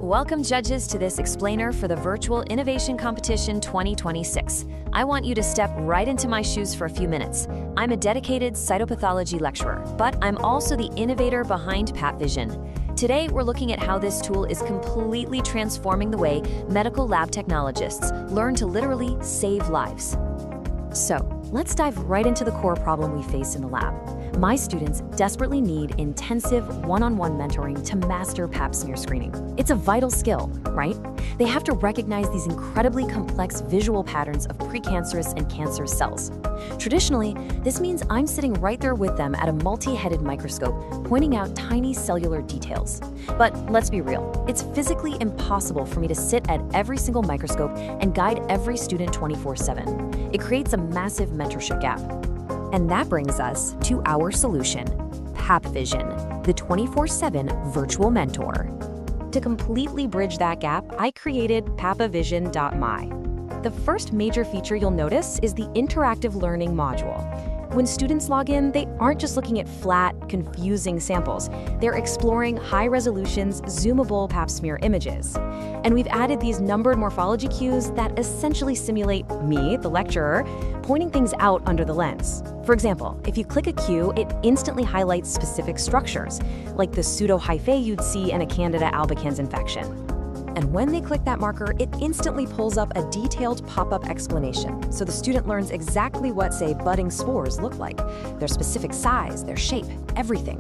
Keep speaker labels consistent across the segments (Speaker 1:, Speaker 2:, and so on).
Speaker 1: Welcome, judges, to this explainer for the Virtual Innovation Competition 2026. I want you to step right into my shoes for a few minutes. I'm a dedicated cytopathology lecturer, but I'm also the innovator behind PapVision. Today, we're looking at how this tool is completely transforming the way medical lab technologists learn to literally save lives. So, let's dive right into the core problem we face in the lab. My students desperately need intensive one-on-one mentoring to master Pap smear screening. It's a vital skill, right? They have to recognize these incredibly complex visual patterns of precancerous and cancerous cells. Traditionally, this means I'm sitting right there with them at a multi-headed microscope, pointing out tiny cellular details. But let's be real, it's physically impossible for me to sit at every single microscope and guide every student 24/7. It creates a massive mentorship gap. And that brings us to our solution, PapVision, the 24/7 virtual mentor. To completely bridge that gap, I created PapVision.my. The first major feature you'll notice is the interactive learning module. When students log in, they aren't just looking at flat, confusing samples. They're exploring high-resolution, zoomable Pap smear images. And we've added these numbered morphology cues that essentially simulate me, the lecturer, pointing things out under the lens. For example, if you click a cue, it instantly highlights specific structures, like the pseudohyphae you'd see in a Candida albicans infection. And when they click that marker, it instantly pulls up a detailed pop-up explanation, so the student learns exactly what, say, budding spores look like, their specific size, their shape, everything.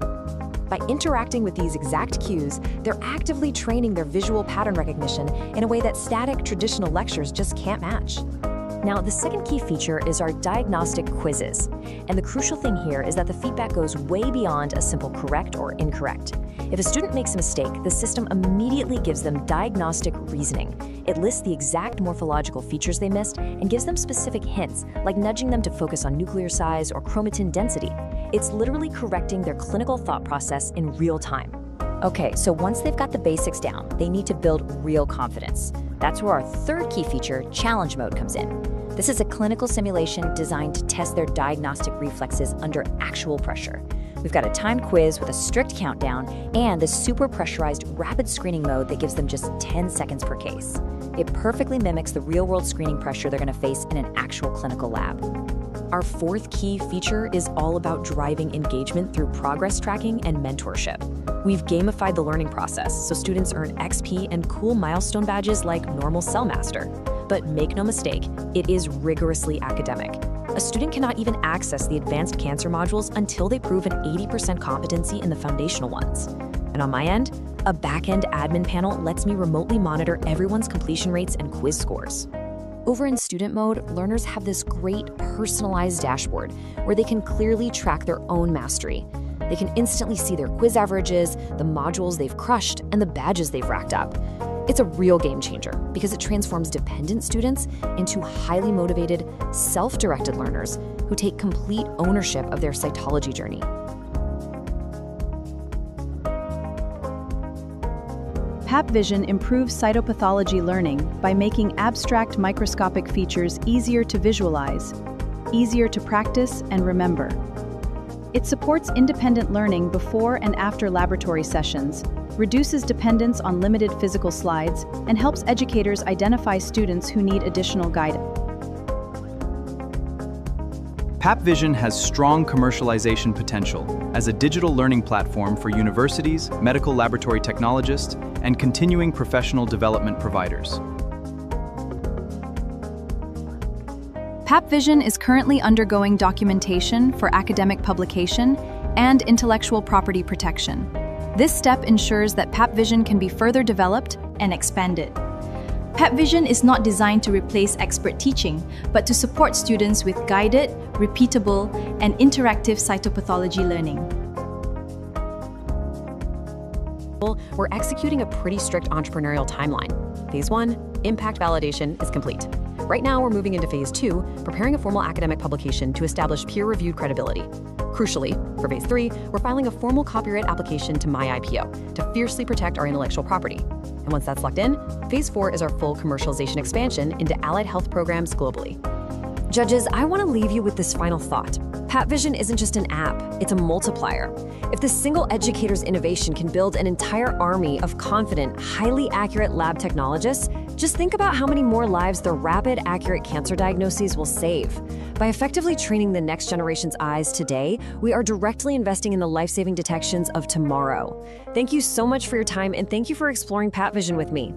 Speaker 1: By interacting with these exact cues, they're actively training their visual pattern recognition in a way that static traditional lectures just can't match. Now, the second key feature is our diagnostic quizzes. And the crucial thing here is that the feedback goes way beyond a simple correct or incorrect. If a student makes a mistake, the system immediately gives them diagnostic reasoning. It lists the exact morphological features they missed and gives them specific hints, like nudging them to focus on nuclear size or chromatin density. It's literally correcting their clinical thought process in real time. Okay, so once they've got the basics down, they need to build real confidence. That's where our third key feature, challenge mode, comes in. This is a clinical simulation designed to test their diagnostic reflexes under actual pressure. We've got a timed quiz with a strict countdown and the super pressurized rapid screening mode that gives them just 10 seconds per case. It perfectly mimics the real-world screening pressure they're going to face in an actual clinical lab. Our fourth key feature is all about driving engagement through progress tracking and mentorship. We've gamified the learning process so students earn XP and cool milestone badges like Normal Cell Master. But make no mistake, it is rigorously academic. A student cannot even access the advanced cancer modules until they prove an 80% competency in the foundational ones. And on my end, a back-end admin panel lets me remotely monitor everyone's completion rates and quiz scores. Over in student mode, learners have this great personalized dashboard where they can clearly track their own mastery. They can instantly see their quiz averages, the modules they've crushed, and the badges they've racked up. It's a real game changer because it transforms dependent students into highly motivated, self-directed learners who take complete ownership of their cytology journey.
Speaker 2: PapVision improves cytopathology learning by making abstract microscopic features easier to visualize, easier to practice and remember. It supports independent learning before and after laboratory sessions, reduces dependence on limited physical slides, and helps educators identify students who need additional guidance.
Speaker 3: PapVision has strong commercialization potential as a digital learning platform for universities, medical laboratory technologists, and continuing professional development providers.
Speaker 2: PapVision is currently undergoing documentation for academic publication and intellectual property protection. This step ensures that PapVision can be further developed and expanded. PapVision is not designed to replace expert teaching, but to support students with guided, repeatable, and interactive cytopathology learning.
Speaker 4: we're executing a pretty strict entrepreneurial timeline. Phase 1, impact validation, is complete. Right now, we're moving into Phase 2, preparing a formal academic publication to establish peer-reviewed credibility. Crucially, for Phase 3, we're filing a formal copyright application to MyIPO to fiercely protect our intellectual property. And once that's locked in, Phase 4 is our full commercialization expansion into allied health programs globally.
Speaker 1: Judges, I want to leave you with this final thought. PapVision isn't just an app, it's a multiplier. If this single educator's innovation can build an entire army of confident, highly accurate lab technologists, just think about how many more lives their rapid, accurate cancer diagnoses will save. By effectively training the next generation's eyes today, we are directly investing in the life-saving detections of tomorrow. Thank you so much for your time, and thank you for exploring PapVision with me.